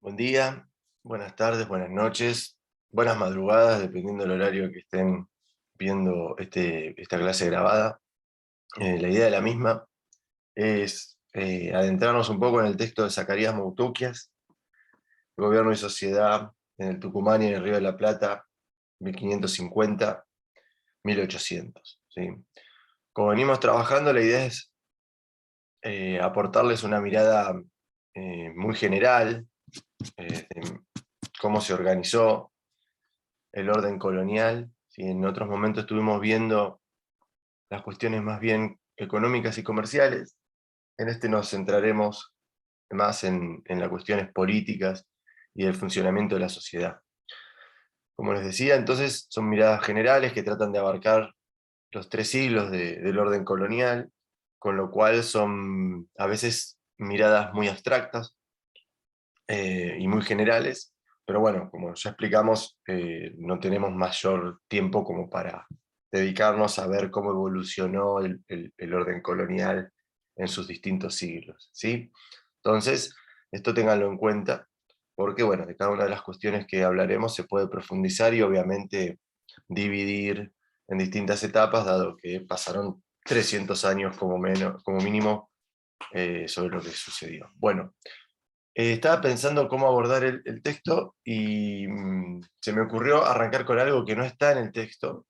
Buen día, buenas tardes, buenas noches, buenas madrugadas, dependiendo del horario que estén viendo esta clase grabada. La idea de la misma es adentrarnos un poco en el texto de Zacarías Moutoukias, Gobierno y Sociedad en el Tucumán y en el Río de la Plata, 1550-1800. ¿Sí? Como venimos trabajando, la idea es aportarles una mirada muy general de cómo se organizó el orden colonial. ¿Sí? En otros momentos estuvimos viendo las cuestiones más bien económicas y comerciales. En este nos centraremos más en las cuestiones políticas y del funcionamiento de la sociedad. Como les decía, entonces son miradas generales que tratan de abarcar los 3 siglos del orden colonial, con lo cual son a veces miradas muy abstractas, y muy generales, pero bueno, como ya explicamos, no tenemos mayor tiempo como para dedicarnos a ver cómo evolucionó el orden colonial en sus distintos siglos, ¿sí? Entonces, esto ténganlo en cuenta, porque bueno, de cada una de las cuestiones que hablaremos se puede profundizar y obviamente dividir en distintas etapas, dado que pasaron 300 años como mínimo, sobre lo que sucedió. Bueno, estaba pensando cómo abordar el texto y se me ocurrió arrancar con algo que no está en el texto,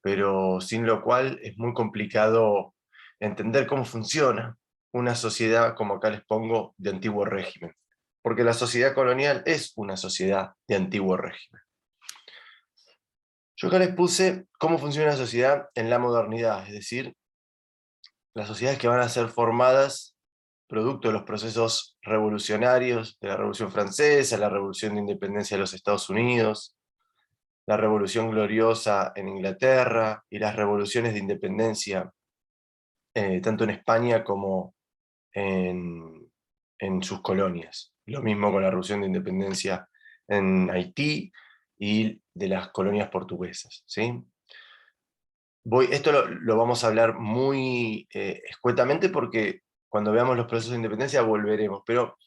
pero sin lo cual es muy complicado entender cómo funciona una sociedad, como acá les pongo, de antiguo régimen. Porque la sociedad colonial es una sociedad de antiguo régimen. Yo acá les puse cómo funciona una sociedad en la modernidad, es decir, las sociedades que van a ser formadas producto de los procesos revolucionarios de la Revolución Francesa, la Revolución de Independencia de los Estados Unidos, la Revolución Gloriosa en Inglaterra y las revoluciones de independencia, tanto en España como en, en sus colonias. Lo mismo con la Revolución de Independencia en Haití y de las colonias portuguesas. ¿Sí? Esto lo vamos a hablar muy escuetamente porque cuando veamos los procesos de independencia volveremos, pero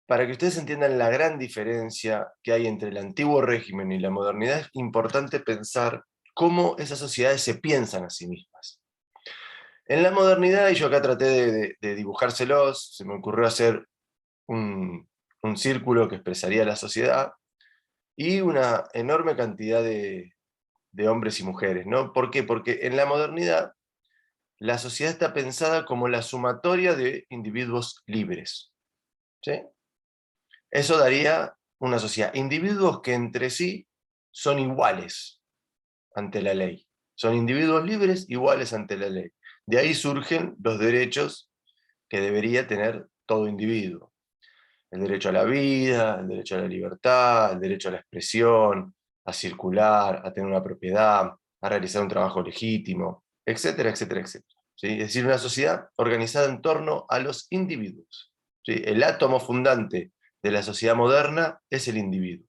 para que ustedes entiendan la gran diferencia que hay entre el antiguo régimen y la modernidad, es importante pensar cómo esas sociedades se piensan a sí mismas. En la modernidad, y yo acá traté de dibujárselos, se me ocurrió hacer un círculo que expresaría la sociedad, y una enorme cantidad de hombres y mujeres, ¿no? ¿Por qué? Porque en la modernidad la sociedad está pensada como la sumatoria de individuos libres. ¿Sí? Eso daría una sociedad. Individuos que entre sí son iguales ante la ley. Son individuos libres iguales ante la ley. De ahí surgen los derechos que debería tener todo individuo. El derecho a la vida, el derecho a la libertad, el derecho a la expresión, a circular, a tener una propiedad, a realizar un trabajo legítimo, etcétera, etcétera, etcétera. ¿Sí? Es decir, una sociedad organizada en torno a los individuos. ¿Sí? El átomo fundante de la sociedad moderna es el individuo.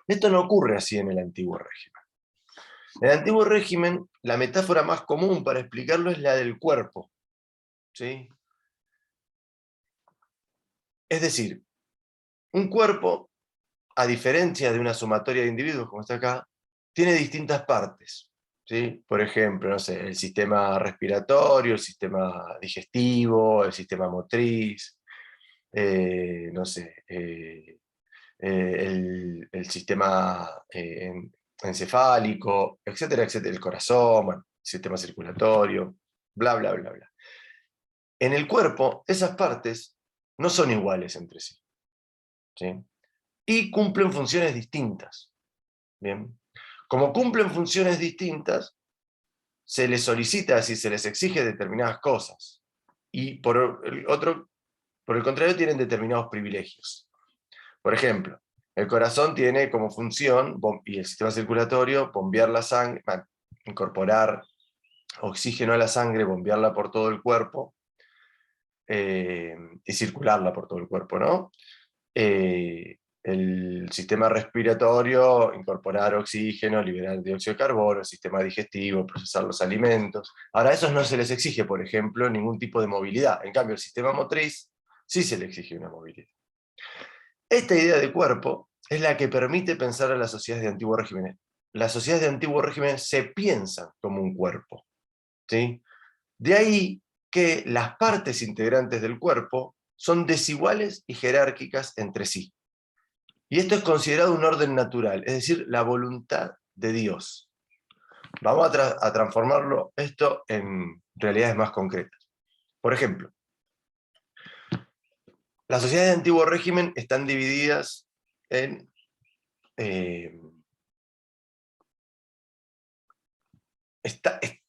Esto no ocurre así en el antiguo régimen. En el antiguo régimen, la metáfora más común para explicarlo es la del cuerpo. ¿Sí? Es decir, un cuerpo, a diferencia de una sumatoria de individuos, como está acá, tiene distintas partes. ¿Sí? Por ejemplo, no sé, el sistema respiratorio, el sistema digestivo, el sistema motriz, no sé, el sistema encefálico, etcétera, etcétera, el corazón, bueno, el sistema circulatorio, bla, bla, bla, bla. En el cuerpo, esas partes no son iguales entre sí, ¿sí? Y cumplen funciones distintas. ¿Bien? Como cumplen funciones distintas, se les solicita, si se les exige determinadas cosas. Y por el contrario, tienen determinados privilegios. Por ejemplo, el corazón tiene como función, y el sistema circulatorio, bombear la sangre, incorporar oxígeno a la sangre, bombearla por todo el cuerpo, y circularla por todo el cuerpo, ¿no? El sistema respiratorio, incorporar oxígeno, liberar dióxido de carbono, el sistema digestivo, procesar los alimentos. Ahora, a esos no se les exige, por ejemplo, ningún tipo de movilidad. En cambio, el sistema motriz sí se le exige una movilidad. Esta idea de cuerpo es la que permite pensar a las sociedades de antiguo régimen. Las sociedades de antiguo régimen se piensan como un cuerpo, ¿sí? De ahí que las partes integrantes del cuerpo son desiguales y jerárquicas entre sí. Y esto es considerado un orden natural, es decir, la voluntad de Dios. Vamos a transformarlo esto en realidades más concretas. Por ejemplo, las sociedades de antiguo régimen están divididas en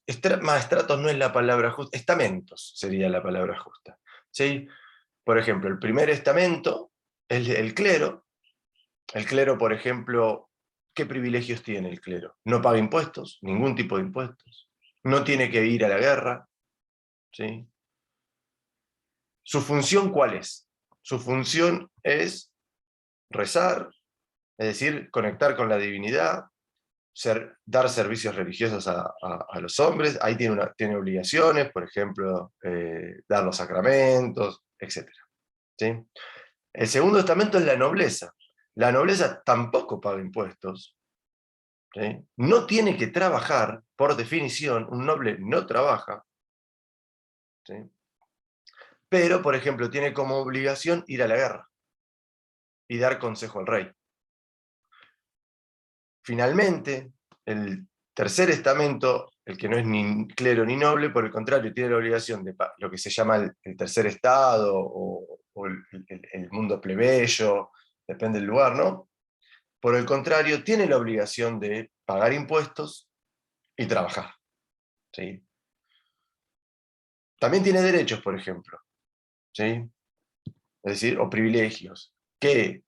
estratos no es la palabra justa, estamentos sería la palabra justa, ¿sí? Por ejemplo, el primer estamento es el clero. El clero, por ejemplo, ¿qué privilegios tiene el clero? No paga impuestos, ningún tipo de impuestos. No tiene que ir a la guerra, ¿sí? ¿Su función cuál es? Su función es rezar, es decir, conectar con la divinidad, dar servicios religiosos a los hombres. Ahí tiene obligaciones, por ejemplo, dar los sacramentos, etc. ¿Sí? El segundo estamento es la nobleza. La nobleza tampoco paga impuestos, ¿sí? No tiene que trabajar, por definición, un noble no trabaja, ¿sí? Pero, por ejemplo, tiene como obligación ir a la guerra y dar consejo al rey. Finalmente, el tercer estamento, el que no es ni clero ni noble, por el contrario, tiene la obligación de lo que se llama el tercer estado o el mundo plebeyo, depende del lugar, ¿no? Por el contrario, tiene la obligación de pagar impuestos y trabajar, ¿sí? También tiene derechos, por ejemplo, ¿sí? Es decir, o privilegios, que,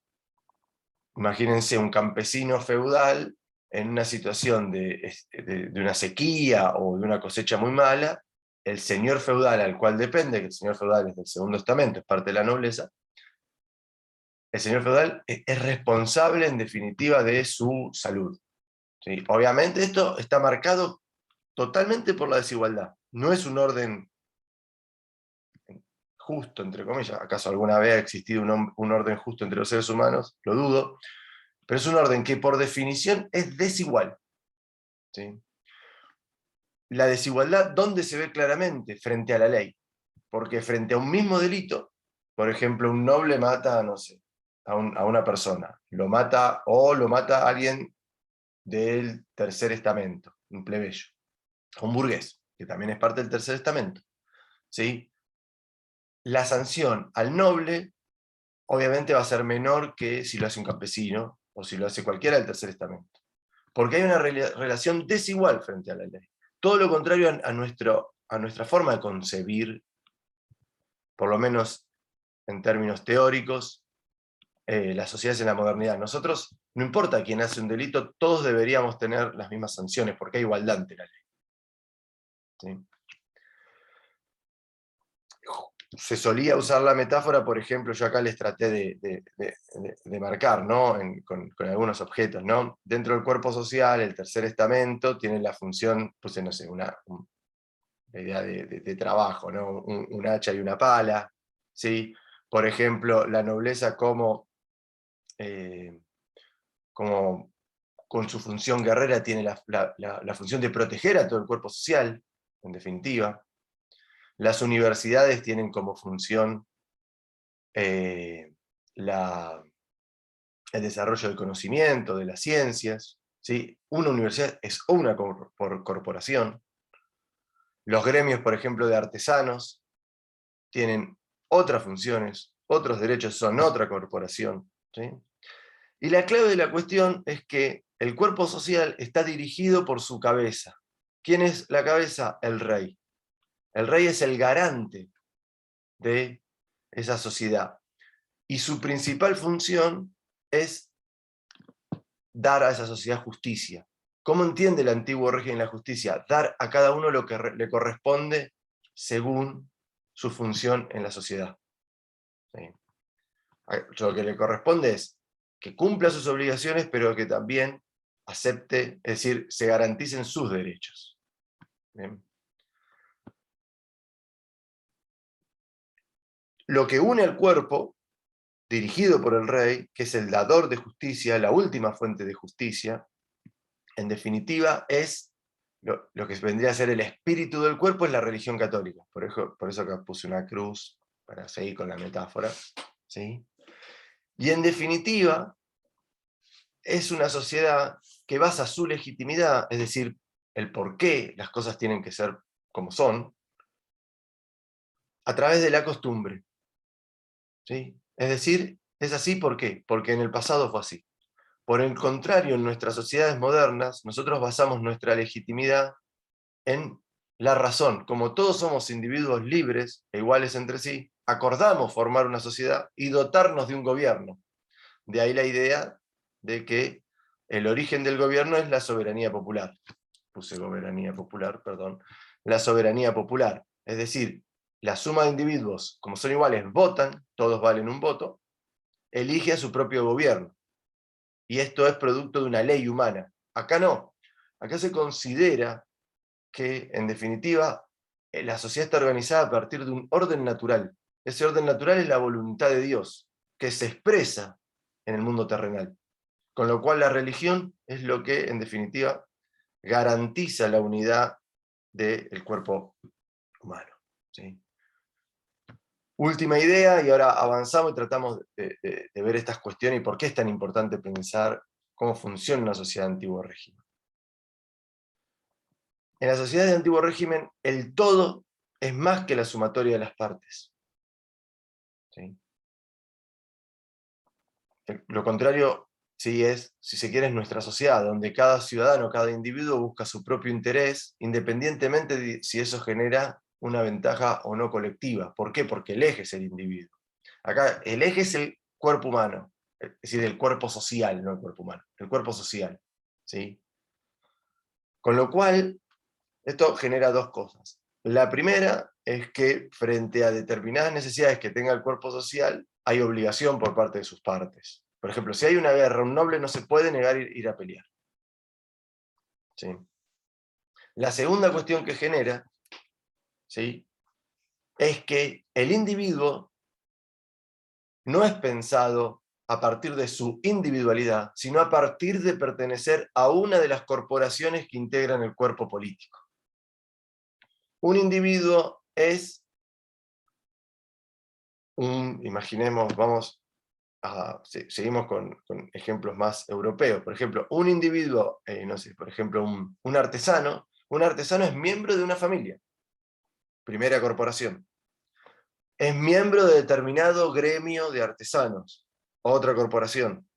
imagínense, un campesino feudal en una situación de una sequía o de una cosecha muy mala, el señor feudal al cual depende, que el señor feudal es del segundo estamento, es parte de la nobleza, el señor feudal es responsable en definitiva de su salud, ¿sí? Obviamente esto está marcado totalmente por la desigualdad, no es un orden justo, entre comillas. ¿Acaso alguna vez ha existido un orden justo entre los seres humanos? Lo dudo, pero es un orden que por definición es desigual, ¿sí? La desigualdad, ¿dónde se ve claramente? Frente a la ley. Porque frente a un mismo delito, por ejemplo, un noble mata, no sé, a una persona, lo mata o lo mata a alguien del tercer estamento, un plebeyo, un burgués, que también es parte del tercer estamento, ¿sí? La sanción al noble obviamente va a ser menor que si lo hace un campesino o si lo hace cualquiera del tercer estamento. Porque hay una relación desigual frente a la ley. Todo lo contrario a nuestra forma de concebir, por lo menos en términos teóricos, las sociedades en la modernidad. Nosotros, no importa quién hace un delito, todos deberíamos tener las mismas sanciones, porque hay igualdad ante la ley, ¿sí? Se solía usar la metáfora, por ejemplo, yo acá les traté de marcar, ¿no? Con algunos objetos, ¿no? Dentro del cuerpo social, el tercer estamento tiene la función, pues no sé, la idea de trabajo, ¿no? Un hacha y una pala, ¿sí? Por ejemplo, la nobleza eh, como con su función guerrera tiene la función de proteger a todo el cuerpo social, en definitiva. Las universidades tienen como función eh, el desarrollo del conocimiento, de las ciencias, ¿sí? Una universidad es una corporación. Los gremios, por ejemplo, de artesanos, tienen otras funciones, otros derechos, son otra corporación, ¿sí? Y la clave de la cuestión es que el cuerpo social está dirigido por su cabeza. ¿Quién es la cabeza? El rey. El rey es el garante de esa sociedad. Y su principal función es dar a esa sociedad justicia. ¿Cómo entiende el antiguo régimen la justicia? Dar a cada uno lo que le corresponde según su función en la sociedad, ¿sí? Lo que le corresponde es que cumpla sus obligaciones, pero que también acepte, es decir, se garanticen sus derechos. ¿Bien? Lo que une al cuerpo dirigido por el rey, que es el dador de justicia, la última fuente de justicia. En definitiva, es lo que vendría a ser el espíritu del cuerpo, es la religión católica. Por eso acá puse una cruz, para seguir con la metáfora. ¿Sí? Y en definitiva, es una sociedad que basa su legitimidad, es decir, el por qué las cosas tienen que ser como son, a través de la costumbre. ¿Sí? Es decir, es así ¿por qué? Porque en el pasado fue así. Por el contrario, en nuestras sociedades modernas, nosotros basamos nuestra legitimidad en la razón. Como todos somos individuos libres e iguales entre sí, acordamos formar una sociedad y dotarnos de un gobierno. De ahí la idea de que el origen del gobierno es la soberanía popular. Puse soberanía popular, perdón. La soberanía popular. Es decir, la suma de individuos, como son iguales, votan, todos valen un voto, elige a su propio gobierno. Y esto es producto de una ley humana. Acá no. Acá se considera que, en definitiva, la sociedad está organizada a partir de un orden natural. Ese orden natural es la voluntad de Dios, que se expresa en el mundo terrenal. Con lo cual la religión es lo que, en definitiva, garantiza la unidad del cuerpo humano. ¿Sí? Última idea, y ahora avanzamos y tratamos de ver estas cuestiones y por qué es tan importante pensar cómo funciona una sociedad de antiguo régimen. En la sociedad de antiguo régimen, el todo es más que la sumatoria de las partes. ¿Sí? Lo contrario, sí es, si se quiere, es nuestra sociedad, donde cada ciudadano, cada individuo busca su propio interés, independientemente de si eso genera una ventaja o no colectiva. ¿Por qué? Porque el eje es el individuo. Acá el eje es el cuerpo humano, es decir, el cuerpo social, no el cuerpo humano, el cuerpo social. ¿Sí? Con lo cual, esto genera dos cosas. La primera es que frente a determinadas necesidades que tenga el cuerpo social, hay obligación por parte de sus partes. Por ejemplo, si hay una guerra, un noble no se puede negar ir a pelear. ¿Sí? La segunda cuestión que genera, ¿sí?, es que el individuo no es pensado a partir de su individualidad, sino a partir de pertenecer a una de las corporaciones que integran el cuerpo político. Un individuo es imaginemos, seguimos con ejemplos más europeos. Por ejemplo, un individuo, no sé, por ejemplo, un artesano es miembro de una familia, primera corporación. Es miembro de determinado gremio de artesanos, otra corporación.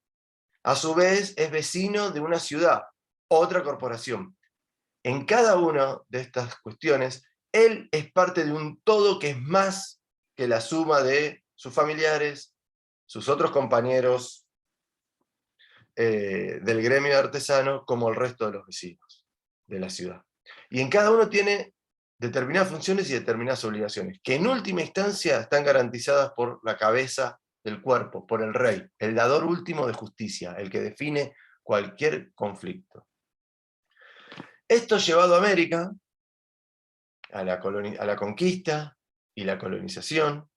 A su vez, es vecino de una ciudad, otra corporación. En cada una de estas cuestiones, él es parte de un todo que es más que la suma de sus familiares, sus otros compañeros del gremio de artesanos, como el resto de los vecinos de la ciudad. Y en cada uno tiene determinadas funciones y determinadas obligaciones, que en última instancia están garantizadas por la cabeza del cuerpo, por el rey, el dador último de justicia, el que define cualquier conflicto. Esto llevado a América, a la conquista y la colonización,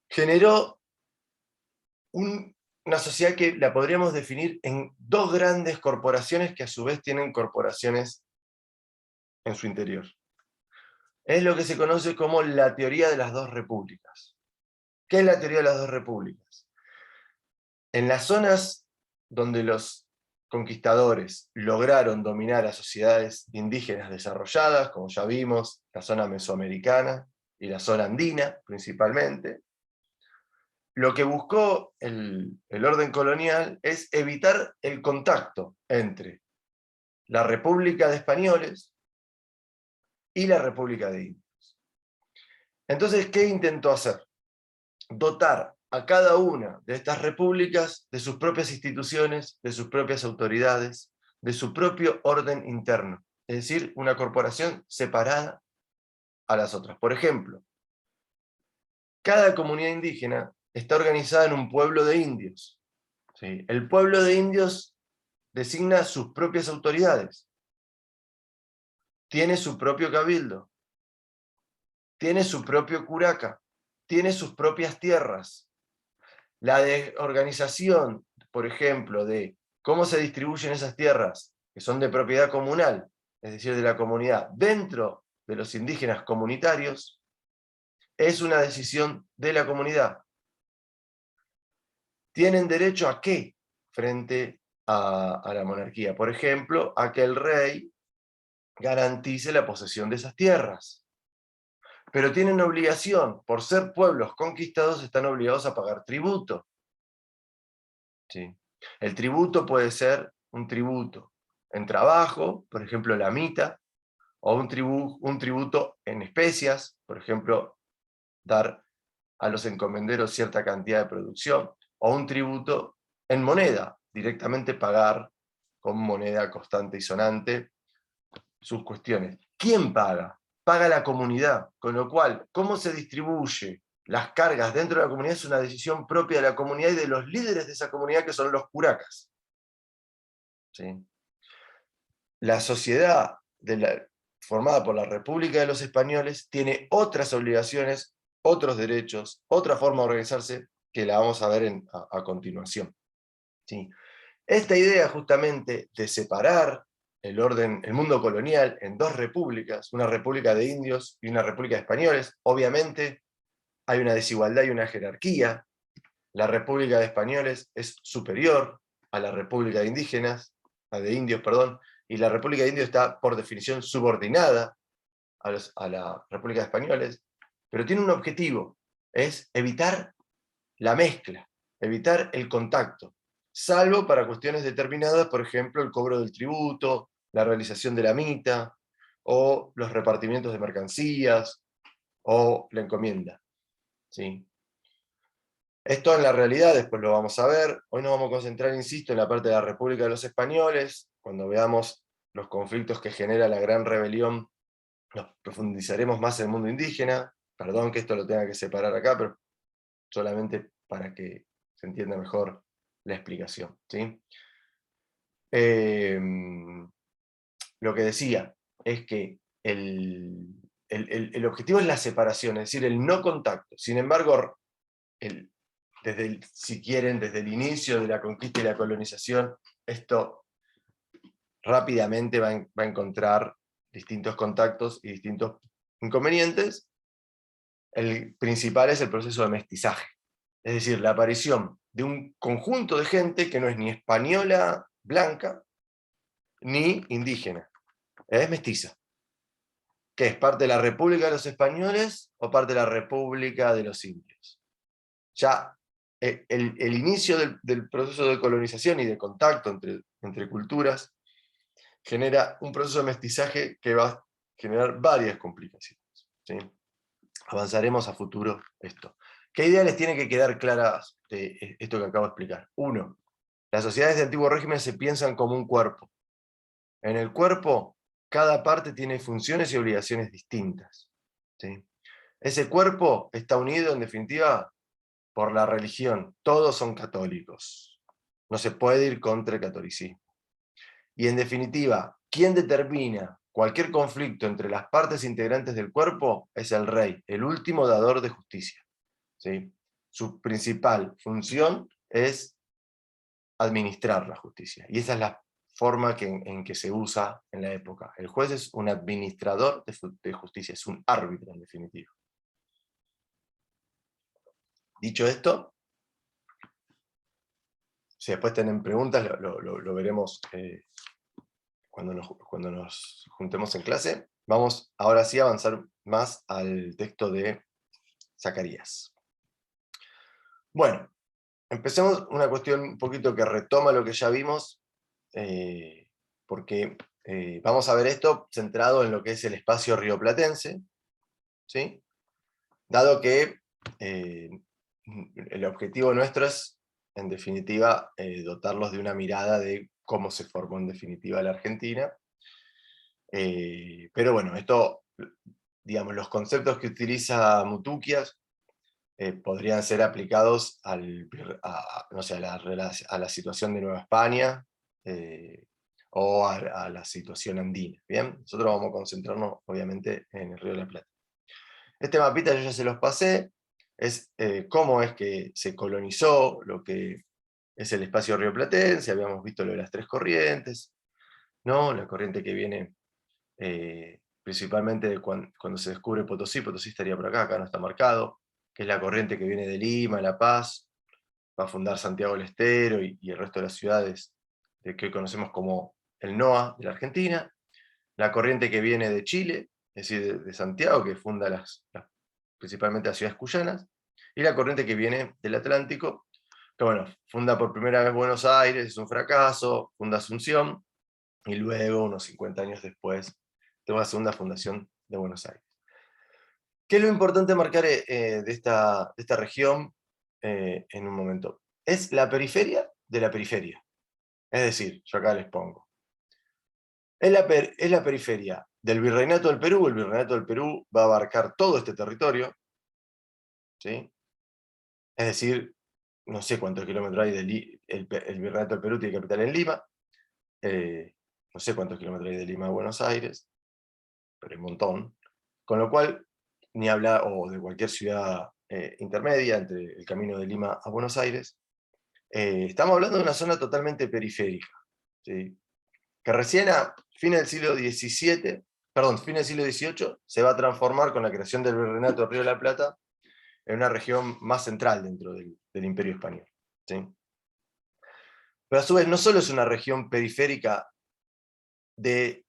generó una sociedad que la podríamos definir en dos grandes corporaciones que a su vez tienen corporaciones en su interior. Es lo que se conoce como la teoría de las dos repúblicas. ¿Qué es la teoría de las dos repúblicas? En las zonas donde los conquistadores lograron dominar a sociedades indígenas desarrolladas, como ya vimos, la zona mesoamericana y la zona andina principalmente, lo que buscó el orden colonial es evitar el contacto entre la República de Españoles y la República de Indios. Entonces, ¿qué intentó hacer? Dotar a cada una de estas repúblicas de sus propias instituciones, de sus propias autoridades, de su propio orden interno. Es decir, una corporación separada a las otras. Por ejemplo, cada comunidad indígena está organizada en un pueblo de indios. ¿Sí? El pueblo de indios designa sus propias autoridades, tiene su propio cabildo, tiene su propio curaca, tiene sus propias tierras, La desorganización, por ejemplo, de cómo se distribuyen esas tierras que son de propiedad comunal, es decir, de la comunidad, dentro de los indígenas comunitarios, es una decisión de la comunidad. ¿Tienen derecho a qué frente a la monarquía? Por ejemplo, a que el rey garantice la posesión de esas tierras. Pero tienen obligación, por ser pueblos conquistados, están obligados a pagar tributo. ¿Sí? El tributo puede ser un tributo en trabajo, por ejemplo la mita, o un tributo en especias, por ejemplo, dar a los encomenderos cierta cantidad de producción, o un tributo en moneda, directamente pagar con moneda constante y sonante sus cuestiones. ¿Quién paga? Paga la comunidad, con lo cual, cómo se distribuye las cargas dentro de la comunidad es una decisión propia de la comunidad y de los líderes de esa comunidad, que son los curacas. ¿Sí? La sociedad formada por la República de los Españoles tiene otras obligaciones, otros derechos, otra forma de organizarse, que la vamos a ver a continuación. ¿Sí? Esta idea justamente de separar el mundo colonial en dos repúblicas, una república de indios y una república de españoles, obviamente hay una desigualdad y una jerarquía. La república de españoles es superior a la república de indígenas, de indios, perdón, y la república de indios está por definición subordinada a la república de españoles, pero tiene un objetivo, es evitar la mezcla, evitar el contacto, salvo para cuestiones determinadas, por ejemplo, el cobro del tributo, la realización de la mita, o los repartimientos de mercancías, o la encomienda. ¿Sí? Esto en la realidad, después lo vamos a ver. Hoy nos vamos a concentrar, insisto, en la parte de la República de los Españoles. Cuando veamos los conflictos que genera la Gran Rebelión, nos profundizaremos más en el mundo indígena. Perdón que esto lo tenga que separar acá, pero solamente para que se entienda mejor la explicación. ¿Sí? Lo que decía es que el objetivo es la separación, es decir, el no contacto. Sin embargo, si quieren, desde el inicio de la conquista y la colonización, esto rápidamente va a encontrar distintos contactos y distintos inconvenientes. El principal es el proceso de mestizaje, es decir, la aparición de un conjunto de gente que no es ni española blanca, ni indígena, es mestiza, que es parte de la República de los Españoles o parte de la República de los Indios. Ya el inicio del proceso de colonización y de contacto entre culturas genera un proceso de mestizaje que va a generar varias complicaciones. ¿Sí? Avanzaremos a futuro esto. ¿Qué idea les tiene que quedar claras de esto que acabo de explicar? Uno, las sociedades de antiguo régimen se piensan como un cuerpo. En el cuerpo, cada parte tiene funciones y obligaciones distintas. ¿Sí? Ese cuerpo está unido, en definitiva, por la religión. Todos son católicos. No se puede ir contra el catolicismo. Y en definitiva, ¿quién determina cualquier conflicto entre las partes integrantes del cuerpo? Es el rey, el último dador de justicia. ¿Sí? Su principal función es administrar la justicia. Y esa es la forma en que se usa en la época. El juez es un administrador de justicia, es un árbitro en definitiva. Dicho esto, si después tienen preguntas, lo veremos cuando nos juntemos en clase. Vamos ahora sí a avanzar más al texto de Zacarías. Bueno, empecemos una cuestión un poquito que retoma lo que ya vimos, porque vamos a ver esto centrado en lo que es el espacio rioplatense, ¿sí? Dado que el objetivo nuestro es, en definitiva, dotarlos de una mirada de cómo se formó en definitiva la Argentina. Pero bueno, esto, digamos, los conceptos que utiliza Mutuquias podrían ser aplicados no sé, a la situación de Nueva España o a la situación andina. ¿Bien? Nosotros vamos a concentrarnos, obviamente, en el Río de la Plata. Este mapita yo ya se los pasé. es cómo es que se colonizó lo que es el espacio rioplatense. Habíamos visto lo de las tres corrientes, ¿no? La corriente que viene principalmente de cuando se descubre Potosí. Potosí estaría por acá, acá no está marcado, que es la corriente que viene de Lima, La Paz, va a fundar Santiago del Estero y el resto de las ciudades de que hoy conocemos como el NOA de la Argentina. La corriente que viene de Chile, es decir, de Santiago, que funda principalmente las ciudades cuyanas, y la corriente que viene del Atlántico, que bueno, funda por primera vez Buenos Aires, es un fracaso, funda Asunción, y luego, unos 50 años después, tengo la segunda fundación de Buenos Aires. ¿Qué es lo importante marcar de esta región en un momento? Es la periferia de la periferia. Es decir, yo acá les pongo. Es la periferia del Virreinato del Perú. El Virreinato del Perú va a abarcar todo este territorio, ¿sí? Es decir, no sé cuántos kilómetros hay el Virreinato del Perú tiene capital en Lima. No sé cuántos kilómetros hay de Lima a Buenos Aires, pero hay un montón. Con lo cual, ni hablar, o de cualquier ciudad intermedia, entre el camino de Lima a Buenos Aires, estamos hablando de una zona totalmente periférica, ¿sí? Que recién a fines del siglo XVII, perdón, fines del siglo XVIII, se va a transformar con la creación del Virreinato del Río de la Plata en una región más central dentro del Imperio Español, ¿sí? Pero a su vez no solo es una región periférica del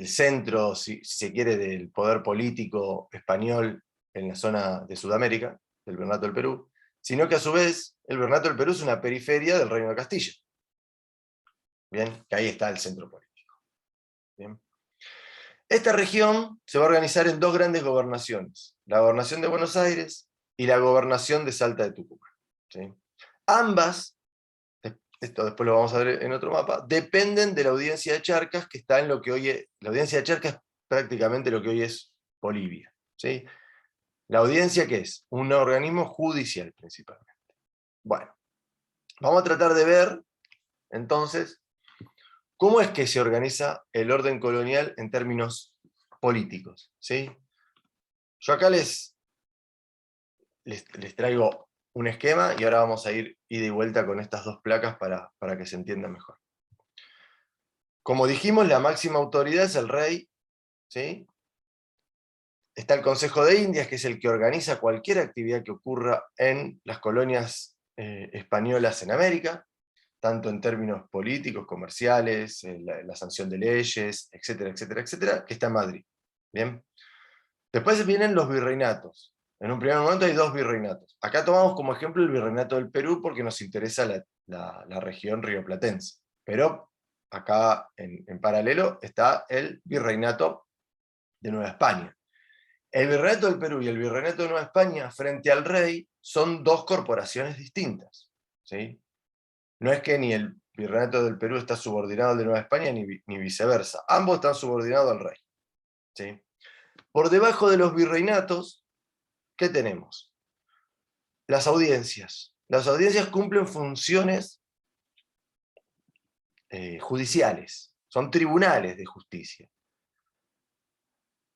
centro, si se quiere, del poder político español en la zona de Sudamérica, del Virreinato del Perú, sino que a su vez el Virreinato del Perú es una periferia del Reino de Castilla. Bien, que ahí está el centro político. Bien. Esta región se va a organizar en dos grandes gobernaciones, la gobernación de Buenos Aires y la gobernación de Salta de Tucumán, ¿sí? Ambas, esto después lo vamos a ver en otro mapa, dependen de la audiencia de Charcas, que está en lo que hoy es, la audiencia de Charcas es prácticamente lo que hoy es Bolivia, ¿sí? La audiencia, ¿qué es? Un organismo judicial principalmente. Bueno, vamos a tratar de ver, entonces, cómo es que se organiza el orden colonial en términos políticos, ¿sí? Yo acá les traigo un esquema y ahora vamos a ir ida y vuelta con estas dos placas para que se entienda mejor. Como dijimos, la máxima autoridad es el rey, ¿sí? Está el Consejo de Indias, que es el que organiza cualquier actividad que ocurra en las colonias españolas en América, tanto en términos políticos, comerciales, la sanción de leyes, etcétera, etcétera, etcétera, que está en Madrid. ¿Bien? Después vienen los virreinatos. En un primer momento hay dos virreinatos. Acá tomamos como ejemplo el virreinato del Perú porque nos interesa la región rioplatense. Pero acá en paralelo está el virreinato de Nueva España. El virreinato del Perú y el virreinato de Nueva España frente al rey son dos corporaciones distintas, ¿sí? No es que ni el virreinato del Perú está subordinado al de Nueva España ni viceversa. Ambos están subordinados al rey, ¿sí? Por debajo de los virreinatos, ¿qué tenemos? Las audiencias. Las audiencias cumplen funciones judiciales, son tribunales de justicia.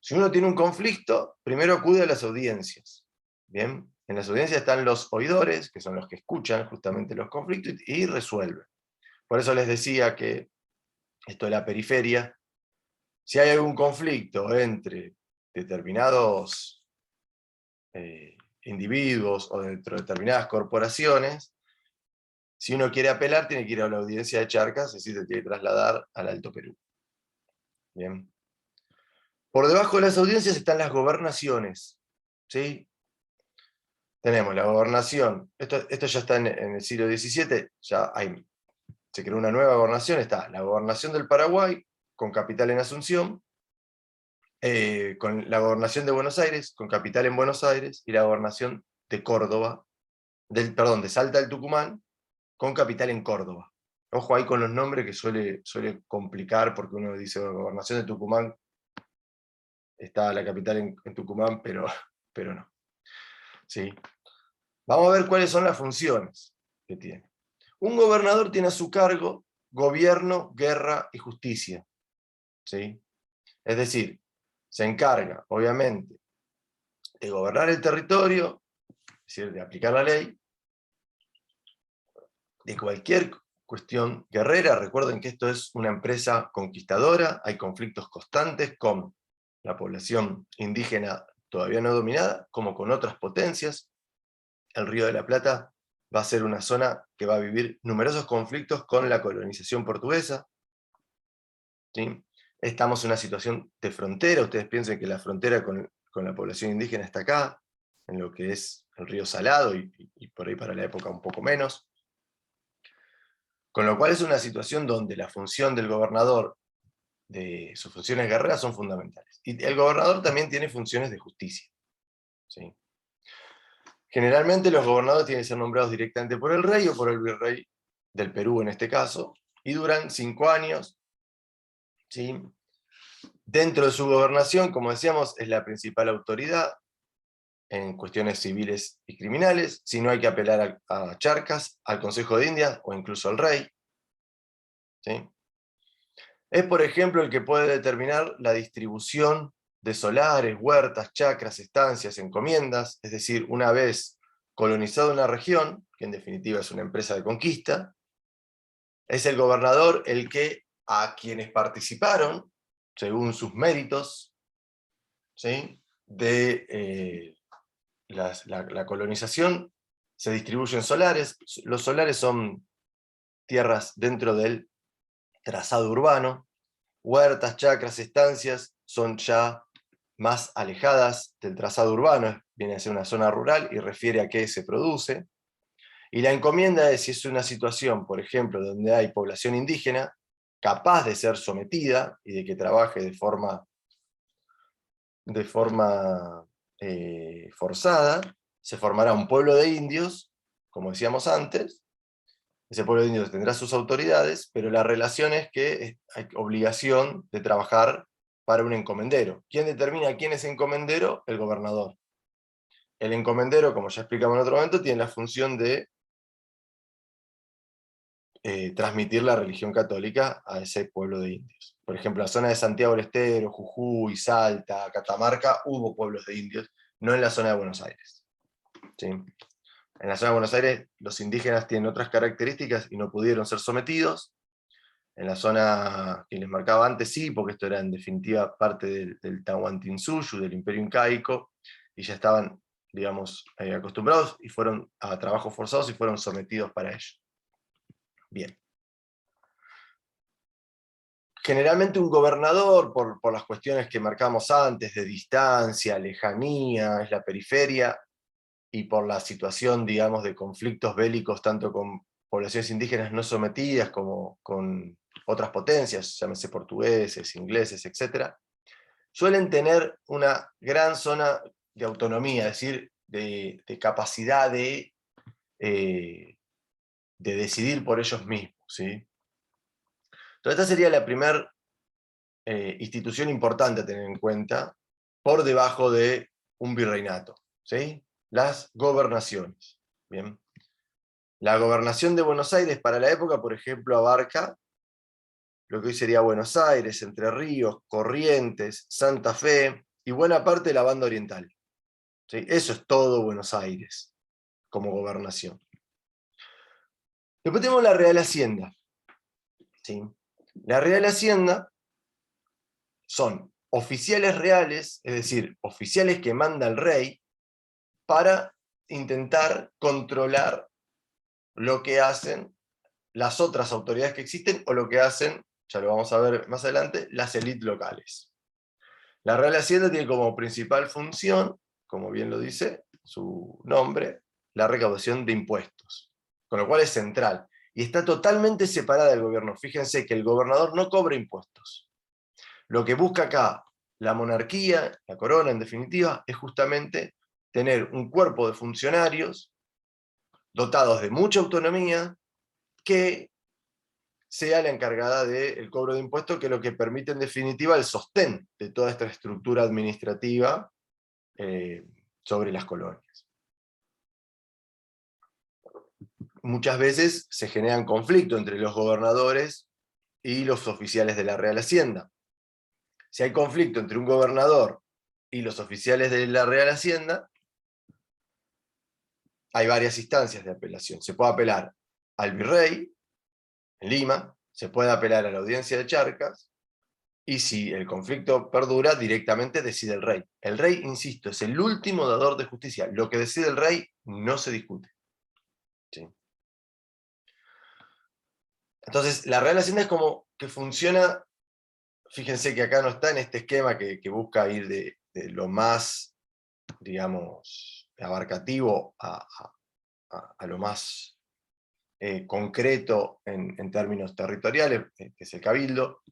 Si uno tiene un conflicto, primero acude a las audiencias. ¿Bien? En las audiencias están los oidores, que son los que escuchan justamente los conflictos y resuelven. Por eso les decía que esto de la periferia, si hay algún conflicto entre determinados individuos o dentro de determinadas corporaciones, si uno quiere apelar, tiene que ir a la audiencia de Charcas, es decir, se tiene que trasladar al Alto Perú. Bien. Por debajo de las audiencias están las gobernaciones, ¿sí? Tenemos la gobernación, esto ya está en el siglo XVII, se creó una nueva gobernación, está la gobernación del Paraguay, con capital en Asunción, con la gobernación de Buenos Aires, con capital en Buenos Aires, y la gobernación de Córdoba, de Salta del Tucumán, con capital en Córdoba. Ojo ahí con los nombres que suele complicar, porque uno dice, bueno, gobernación de Tucumán, está la capital en Tucumán, pero no. ¿Sí? Vamos a ver cuáles son las funciones que tiene. Un gobernador tiene a su cargo gobierno, guerra y justicia, ¿sí? Es decir, se encarga, obviamente, de gobernar el territorio, decir, de aplicar la ley, de cualquier cuestión guerrera. Recuerden que esto es una empresa conquistadora, hay conflictos constantes con la población indígena todavía no dominada, como con otras potencias. El Río de la Plata va a ser una zona que va a vivir numerosos conflictos con la colonización portuguesa, ¿sí? Estamos en una situación de frontera, ustedes piensen que la frontera con la población indígena está acá, en lo que es el río Salado, y por ahí para la época un poco menos. Con lo cual es una situación donde la función del gobernador, de sus funciones guerreras, son fundamentales. Y el gobernador también tiene funciones de justicia, ¿sí? Generalmente los gobernadores tienen que ser nombrados directamente por el rey o por el virrey del Perú en este caso, y duran 5 años, ¿sí? Dentro de su gobernación, como decíamos, es la principal autoridad en cuestiones civiles y criminales, si no hay que apelar a Charcas, al Consejo de Indias o incluso al rey, ¿sí? Es, por ejemplo, el que puede determinar la distribución de solares, huertas, chacras, estancias, encomiendas, es decir, una vez colonizada una región, que en definitiva es una empresa de conquista, es el gobernador el que a quienes participaron, según sus méritos, ¿sí?, de la colonización, se distribuyen solares. Los solares son tierras dentro del trazado urbano, huertas, chacras, estancias son ya más alejadas del trazado urbano, viene a ser una zona rural y refiere a qué se produce. Y la encomienda es si es una situación, por ejemplo, donde hay población indígena capaz de ser sometida y de que trabaje de forma forzada, se formará un pueblo de indios, como decíamos antes. Ese pueblo de indios tendrá sus autoridades, pero la relación es que hay obligación de trabajar para un encomendero. ¿Quién determina quién es encomendero? El gobernador. El encomendero, como ya explicamos en otro momento, tiene la función de transmitir la religión católica a ese pueblo de indios. Por ejemplo, en la zona de Santiago del Estero, Jujuy, Salta, Catamarca, hubo pueblos de indios, no en la zona de Buenos Aires, ¿sí? En la zona de Buenos Aires los indígenas tienen otras características y no pudieron ser sometidos. En la zona que les marcaba antes sí, porque esto era en definitiva parte del Tahuantinsuyo, del Imperio Incaico, y ya estaban, digamos, acostumbrados y fueron a trabajos forzados y fueron sometidos para ello. Bien. Generalmente un gobernador, por las cuestiones que marcamos antes, de distancia, lejanía, es la periferia, y por la situación, digamos, de conflictos bélicos, tanto con poblaciones indígenas no sometidas como con otras potencias, llámese portugueses, ingleses, etc., suelen tener una gran zona de autonomía, es decir, de capacidad de decidir por ellos mismos, ¿sí? Entonces esta sería la primera institución importante a tener en cuenta, por debajo de un virreinato, ¿sí? Las gobernaciones. Bien. La gobernación de Buenos Aires para la época, por ejemplo, abarca lo que hoy sería Buenos Aires, Entre Ríos, Corrientes, Santa Fe y buena parte de la banda oriental, ¿sí? Eso es todo Buenos Aires como gobernación. Después tenemos la Real Hacienda, ¿sí? La Real Hacienda son oficiales reales, es decir, oficiales que manda el rey para intentar controlar lo que hacen las otras autoridades que existen o lo que hacen, ya lo vamos a ver más adelante, las élites locales. La Real Hacienda tiene como principal función, como bien lo dice su nombre, la recaudación de impuestos, con lo cual es central, y está totalmente separada del gobierno. Fíjense que el gobernador no cobra impuestos. Lo que busca acá la monarquía, la corona en definitiva, es justamente tener un cuerpo de funcionarios dotados de mucha autonomía, que sea la encargada del cobro de impuestos, que es lo que permite en definitiva el sostén de toda esta estructura administrativa sobre las colonias. Muchas veces se generan conflictos entre los gobernadores y los oficiales de la Real Hacienda. Si hay conflicto entre un gobernador y los oficiales de la Real Hacienda, hay varias instancias de apelación. Se puede apelar al virrey, en Lima, se puede apelar a la audiencia de Charcas, y si el conflicto perdura, directamente decide el rey. El rey, insisto, es el último dador de justicia. Lo que decide el rey no se discute. ¿Sí? Entonces, la Real Hacienda es como que funciona, fíjense que acá no está en este esquema que busca ir de lo más, digamos, abarcativo a lo más concreto en términos territoriales, que es el cabildo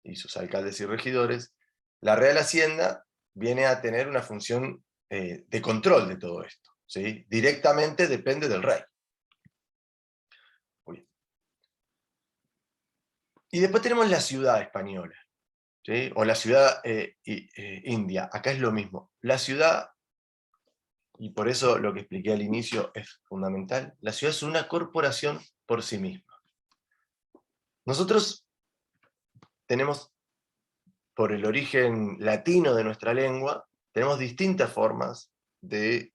y sus alcaldes y regidores. La Real Hacienda viene a tener una función de control de todo esto, ¿sí? Directamente depende del rey. Muy bien. Y después tenemos la ciudad española, ¿sí? O la ciudad india. Acá es lo mismo. La ciudad, y por eso lo que expliqué al inicio es fundamental, la ciudad es una corporación por sí misma. Nosotros tenemos, por el origen latino de nuestra lengua, tenemos distintas formas de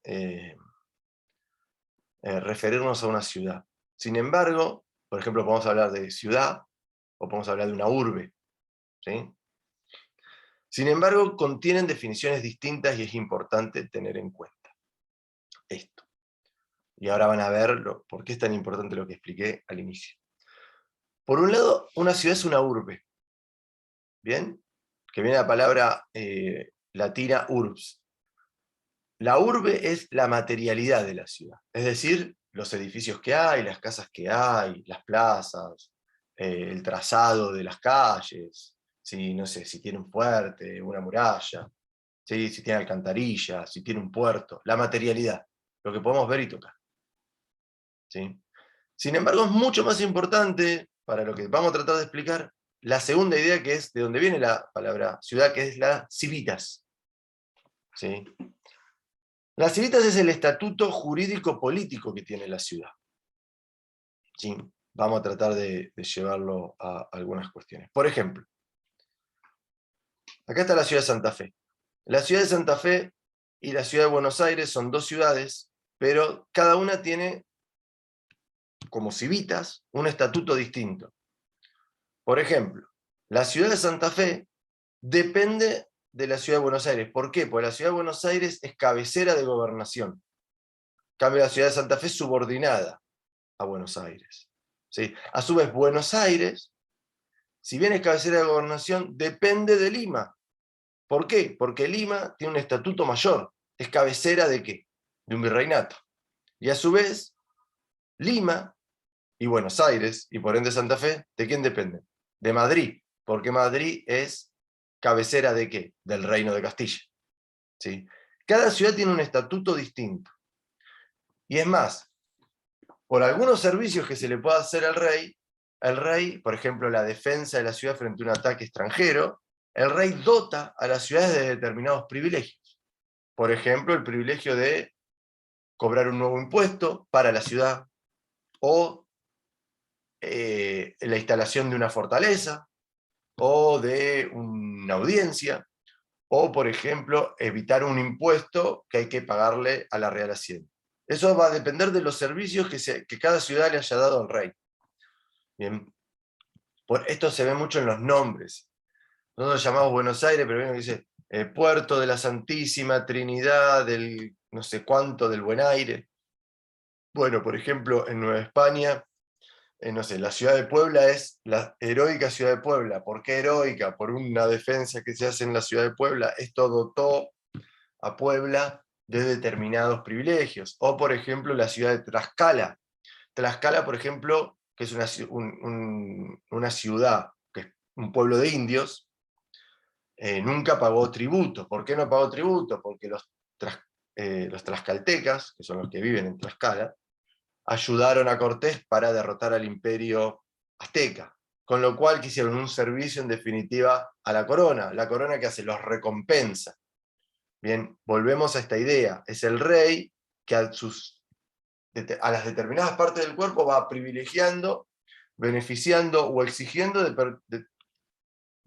referirnos a una ciudad. Sin embargo, por ejemplo, podemos hablar de ciudad, o podemos hablar de una urbe, ¿sí? Sin embargo, contienen definiciones distintas y es importante tener en cuenta esto. Y ahora van a ver por qué es tan importante lo que expliqué al inicio. Por un lado, una ciudad es una urbe, ¿bien? Que viene la palabra latina urbs. La urbe es la materialidad de la ciudad, es decir, los edificios que hay, las casas que hay, las plazas, el trazado de las calles, si, no sé, si tiene un fuerte, una muralla, ¿sí? Si tiene alcantarillas, si tiene un puerto, la materialidad, lo que podemos ver y tocar. ¿Sí? Sin embargo, es mucho más importante, para lo que vamos a tratar de explicar, la segunda idea, que es de donde viene la palabra ciudad, que es la civitas. ¿Sí? La civitas es el estatuto jurídico-político que tiene la ciudad. ¿Sí? Vamos a tratar de llevarlo a algunas cuestiones. Por ejemplo, acá está la ciudad de Santa Fe. La ciudad de Santa Fe y la ciudad de Buenos Aires son dos ciudades, pero cada una tiene, como civitas, un estatuto distinto. Por ejemplo, la ciudad de Santa Fe depende de la ciudad de Buenos Aires. ¿Por qué? Porque la ciudad de Buenos Aires es cabecera de gobernación. En cambio, la ciudad de Santa Fe es subordinada a Buenos Aires. ¿Sí? A su vez, Buenos Aires, si bien es cabecera de gobernación, depende de Lima. ¿Por qué? Porque Lima tiene un estatuto mayor. ¿Es cabecera de qué? De un virreinato. Y a su vez, Lima y Buenos Aires, y por ende Santa Fe, ¿de quién dependen? De Madrid, porque Madrid es cabecera ¿de qué? Del Reino de Castilla. ¿Sí? Cada ciudad tiene un estatuto distinto. Y es más, por algunos servicios que se le pueda hacer al rey, el rey, por ejemplo, la defensa de la ciudad frente a un ataque extranjero, el rey dota a las ciudades de determinados privilegios. Por ejemplo, el privilegio de cobrar un nuevo impuesto para la ciudad, o la instalación de una fortaleza, o de una audiencia, o, por ejemplo, evitar un impuesto que hay que pagarle a la Real Hacienda. Eso va a depender de los servicios que cada ciudad le haya dado al rey. Bien. Esto se ve mucho en los nombres. Nosotros llamamos Buenos Aires, pero viene que dice Puerto de la Santísima Trinidad, del no sé cuánto, del Buen Aire. Bueno, por ejemplo, en Nueva España, no sé, la ciudad de Puebla es la heroica ciudad de Puebla. ¿Por qué heroica? Por una defensa que se hace en la ciudad de Puebla. Esto dotó a Puebla de determinados privilegios. O, por ejemplo, la ciudad de Tlaxcala. Tlaxcala, por ejemplo, que es una ciudad, que es un pueblo de indios, nunca pagó tributo. ¿Por qué no pagó tributo? Porque los tlaxcaltecas, que son los que viven en Tlaxcala, ayudaron a Cortés para derrotar al imperio azteca, con lo cual quisieron un servicio en definitiva a la corona que hace, los recompensa. Bien, volvemos a esta idea, es el rey que a las determinadas partes del cuerpo va privilegiando, beneficiando o exigiendo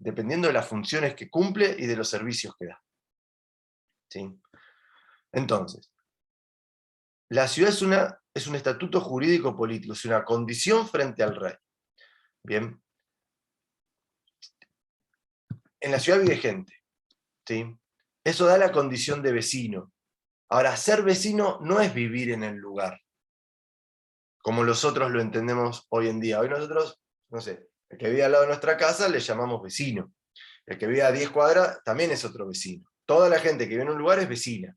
dependiendo de las funciones que cumple y de los servicios que da. ¿Sí? Entonces, la ciudad es un estatuto jurídico político, es una condición frente al rey. Bien. En la ciudad vive gente, ¿sí? Eso da la condición de vecino. Ahora, ser vecino no es vivir en el lugar, como nosotros lo entendemos hoy en día. Hoy nosotros, no sé, el que vive al lado de nuestra casa le llamamos vecino. El que vive a 10 cuadras también es otro vecino. Toda la gente que vive en un lugar es vecina.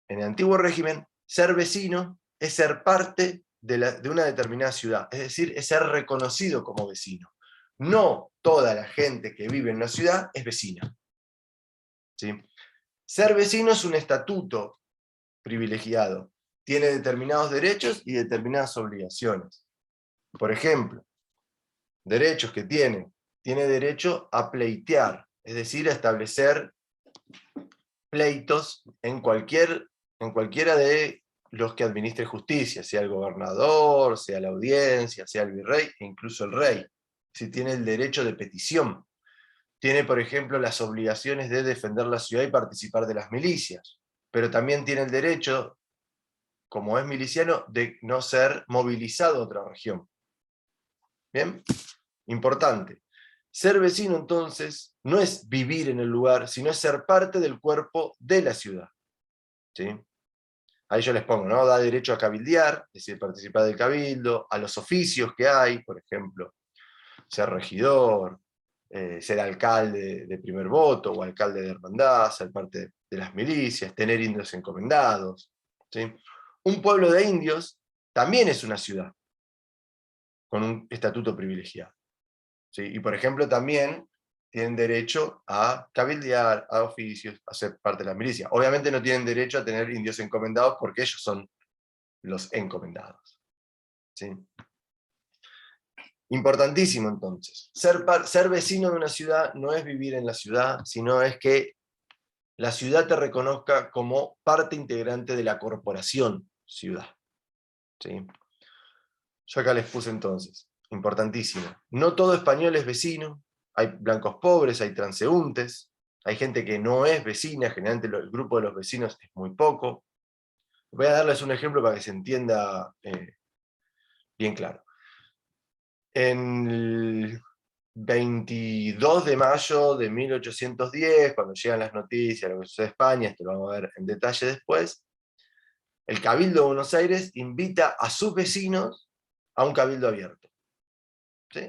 En el antiguo régimen, ser vecino es ser parte de una determinada ciudad, es decir, es ser reconocido como vecino. No toda la gente que vive en una ciudad es vecina. ¿Sí? Ser vecino es un estatuto privilegiado. Tiene determinados derechos y determinadas obligaciones. Por ejemplo, derechos que tiene. Tiene derecho a pleitear, es decir, a establecer pleitos en cualquiera de los que administre justicia, sea el gobernador, sea la audiencia, sea el virrey, e incluso el rey. Si tiene el derecho de petición. Tiene, por ejemplo, las obligaciones de defender la ciudad y participar de las milicias. Pero también tiene el derecho, como es miliciano, de no ser movilizado a otra región. ¿Bien? Importante. Ser vecino, entonces, no es vivir en el lugar, sino es ser parte del cuerpo de la ciudad. ¿Sí? Ahí yo les pongo, ¿no? Da derecho a cabildear, es decir, participar del cabildo, a los oficios que hay, por ejemplo, ser regidor, ser alcalde de primer voto, o alcalde de hermandad, ser parte de las milicias, tener indios encomendados. ¿Sí? Un pueblo de indios también es una ciudad, con un estatuto privilegiado. ¿Sí? Y por ejemplo también tienen derecho a cabildear, a oficios, a ser parte de las milicias. Obviamente no tienen derecho a tener indios encomendados porque ellos son los encomendados. ¿Sí? Importantísimo entonces. Ser vecino de una ciudad no es vivir en la ciudad, sino es que la ciudad te reconozca como parte integrante de la corporación ciudad. ¿Sí? Yo acá les puse entonces, importantísimo. No todo español es vecino, hay blancos pobres, hay transeúntes, hay gente que no es vecina, generalmente el grupo de los vecinos es muy poco. Voy a darles un ejemplo para que se entienda bien claro. En el 22 de mayo de 1810, cuando llegan las noticias, lo que sucede en España, esto lo vamos a ver en detalle después, el Cabildo de Buenos Aires invita a sus vecinos a un cabildo abierto. ¿Sí?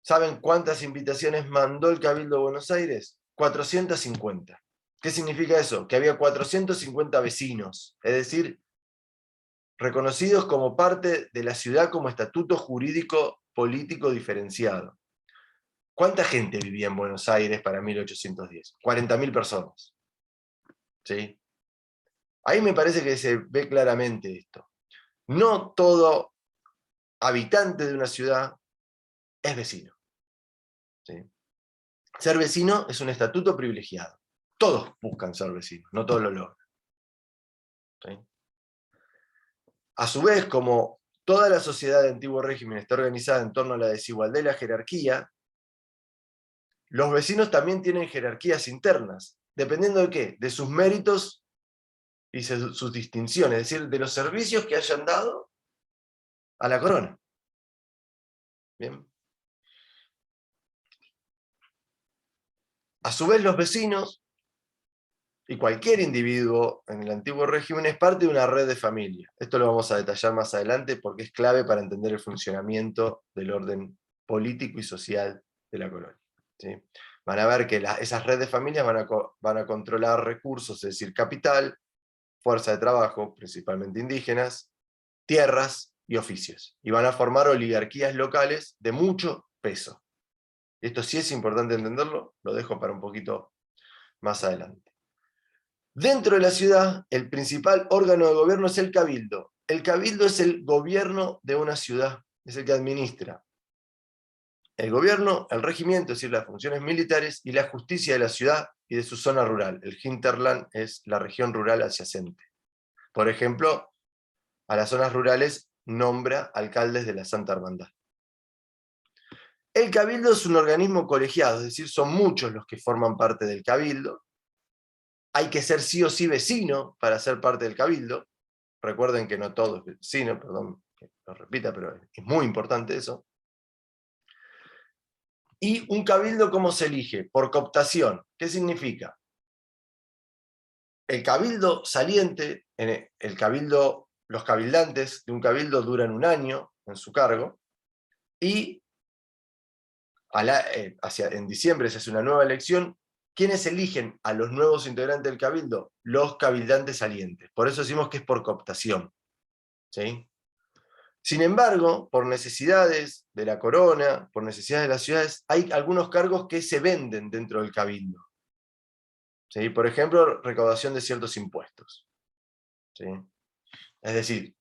¿Saben cuántas invitaciones mandó el Cabildo de Buenos Aires? 450. ¿Qué significa eso? Que había 450 vecinos, es decir, reconocidos como parte de la ciudad como estatuto jurídico político diferenciado. ¿Cuánta gente vivía en Buenos Aires para 1810? 40.000 personas. ¿Sí? Ahí me parece que se ve claramente esto. No todo habitante de una ciudad es vecino. ¿Sí? Ser vecino es un estatuto privilegiado. Todos buscan ser vecinos, no todos lo logran. ¿Sí? A su vez, como toda la sociedad de antiguo régimen está organizada en torno a la desigualdad y la jerarquía, los vecinos también tienen jerarquías internas, dependiendo de qué, de sus méritos y sus distinciones, es decir, de los servicios que hayan dado a la corona. ¿Bien? A su vez, los vecinos y cualquier individuo en el antiguo régimen es parte de una red de familia. Esto lo vamos a detallar más adelante porque es clave para entender el funcionamiento del orden político y social de la colonia. ¿Sí? Van a ver que esas redes de familias van a controlar recursos, es decir, capital, fuerza de trabajo, principalmente indígenas, tierras y oficios. Y van a formar oligarquías locales de mucho peso. Esto sí es importante entenderlo, lo dejo para un poquito más adelante. Dentro de la ciudad, el principal órgano de gobierno es el cabildo. El cabildo es el gobierno de una ciudad, es el que administra el gobierno, el regimiento, es decir, las funciones militares, y la justicia de la ciudad y de su zona rural. El Hinterland es la región rural adyacente. Por ejemplo, a las zonas rurales nombra alcaldes de la Santa Hermandad. El cabildo es un organismo colegiado, es decir, son muchos los que forman parte del cabildo, hay que ser sí o sí vecino para ser parte del cabildo. Recuerden que no todo es vecino, perdón que lo repita, pero es muy importante eso. Y un cabildo, ¿cómo se elige? Por cooptación. ¿Qué significa? El cabildo saliente, los cabildantes de un cabildo duran 1 año en su cargo, y en diciembre se hace una nueva elección. ¿Quiénes eligen a los nuevos integrantes del cabildo? Los cabildantes salientes. Por eso decimos que es por cooptación, ¿sí? Sin embargo, por necesidades de la corona, por necesidades de las ciudades, hay algunos cargos que se venden dentro del cabildo, ¿sí? Por ejemplo, recaudación de ciertos impuestos, ¿sí? Es decir,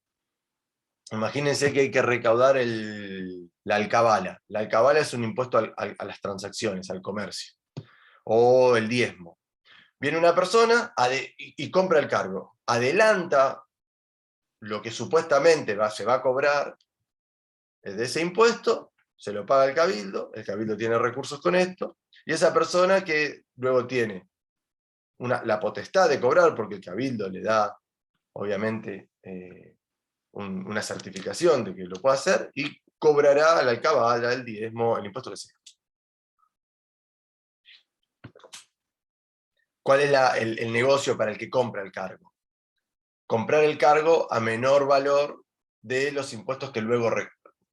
imagínense que hay que recaudar la alcabala. La alcabala es un impuesto a las transacciones, al comercio, o el diezmo. Viene una persona y compra el cargo, adelanta lo que supuestamente se va a cobrar de ese impuesto, se lo paga el cabildo tiene recursos con esto, y esa persona que luego tiene la potestad de cobrar, porque el cabildo le da, obviamente, una certificación de que lo puede hacer, y cobrará la alcabala, el diezmo, el impuesto que sea. ¿Cuál es el negocio para el que compra el cargo? Comprar el cargo a menor valor de los impuestos que luego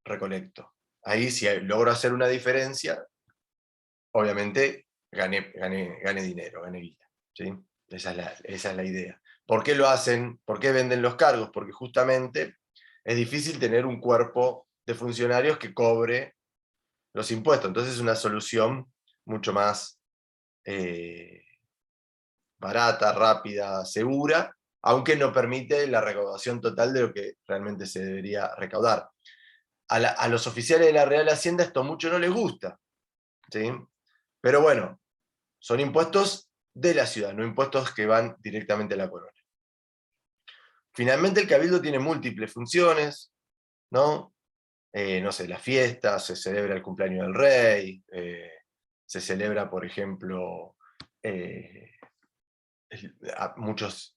recolecto. Ahí, si logro hacer una diferencia, obviamente gane dinero, gane guita, ¿sí? Esa es la idea. ¿Por qué lo hacen? ¿Por qué venden los cargos? Porque justamente es difícil tener un cuerpo de funcionarios que cobre los impuestos. Entonces es una solución mucho más barata, rápida, segura, aunque no permite la recaudación total de lo que realmente se debería recaudar. A los oficiales de la Real Hacienda esto mucho no les gusta, ¿sí? Pero bueno, son impuestos de la ciudad, no impuestos que van directamente a la corona. Finalmente el cabildo tiene múltiples funciones, ¿no? No sé, las fiestas, se celebra el cumpleaños del rey, se celebra, por ejemplo, muchas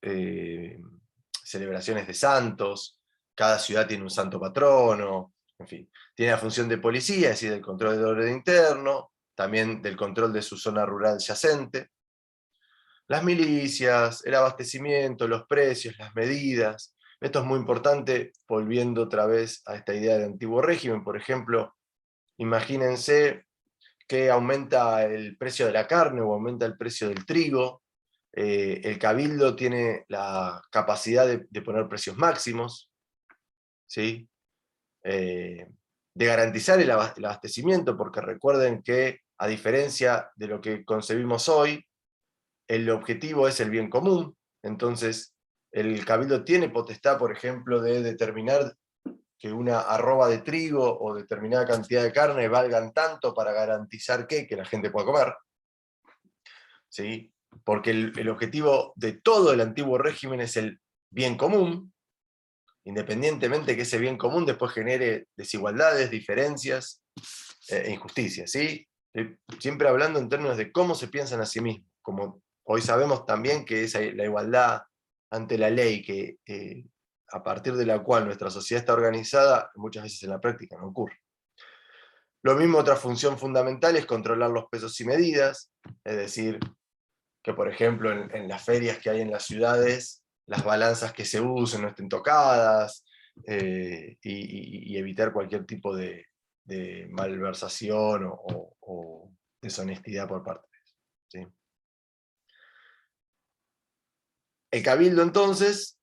celebraciones de santos, cada ciudad tiene un santo patrono, en fin. Tiene la función de policía, es decir, del control del orden interno, también del control de su zona rural adyacente. Las milicias, el abastecimiento, los precios, las medidas. Esto es muy importante, volviendo otra vez a esta idea del antiguo régimen. Por ejemplo, imagínense que aumenta el precio de la carne o aumenta el precio del trigo. El cabildo tiene la capacidad de poner precios máximos, ¿sí? De garantizar el abastecimiento, porque recuerden que, a diferencia de lo que concebimos hoy, el objetivo es el bien común. Entonces el cabildo tiene potestad, por ejemplo, de determinar que una arroba de trigo o determinada cantidad de carne valgan tanto para garantizar que la gente pueda comer, ¿sí? Porque el objetivo de todo el antiguo régimen es el bien común, independientemente que ese bien común después genere desigualdades, diferencias e injusticias, ¿sí? Siempre hablando en términos de cómo se piensan a sí mismos, como hoy sabemos también que es la igualdad ante la ley, que a partir de la cual nuestra sociedad está organizada, muchas veces en la práctica no ocurre. Lo mismo, otra función fundamental es controlar los pesos y medidas, es decir, que por ejemplo en las ferias que hay en las ciudades, las balanzas que se usen no estén tocadas, y evitar cualquier tipo de malversación o deshonestidad por parte de ellos, ¿sí? El cabildo entonces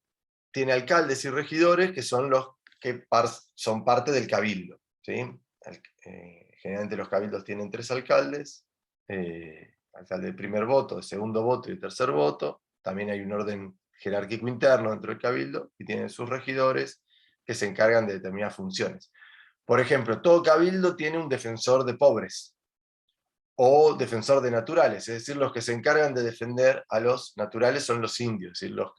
tiene alcaldes y regidores que son los que son parte del cabildo, ¿sí? Generalmente los cabildos tienen 3 alcaldes, alcalde de primer voto, de segundo voto y de tercer voto. También hay un orden jerárquico interno dentro del cabildo y tienen sus regidores que se encargan de determinadas funciones. Por ejemplo, todo cabildo tiene un defensor de pobres o defensor de naturales, es decir, los que se encargan de defender a los naturales son los indios, es decir, los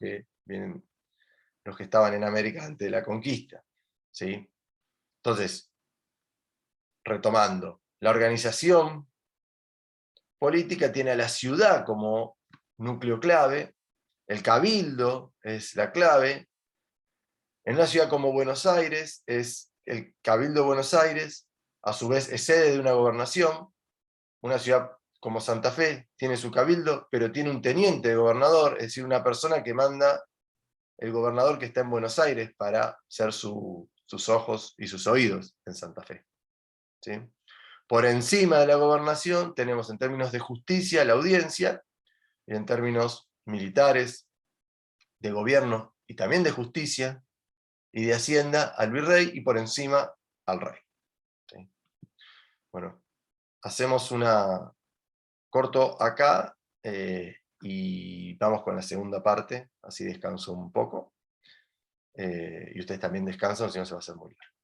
que estaban en América antes de la conquista, ¿sí? Entonces, retomando, la organización política tiene a la ciudad como núcleo clave, el cabildo es la clave. En una ciudad como Buenos Aires, es el Cabildo de Buenos Aires, a su vez es sede de una gobernación. Una ciudad como Santa Fe tiene su cabildo, pero tiene un teniente de gobernador, es decir, una persona que manda el gobernador que está en Buenos Aires para ser sus ojos y sus oídos en Santa Fe. ¿Sí? Por encima de la gobernación tenemos en términos de justicia la audiencia, y en términos militares, de gobierno y también de justicia, y de hacienda al virrey, y por encima al rey. ¿Sí? Bueno, hacemos una corto acá, y vamos con la segunda parte, así descanso un poco, y ustedes también descansan, si no se va a hacer muy largo.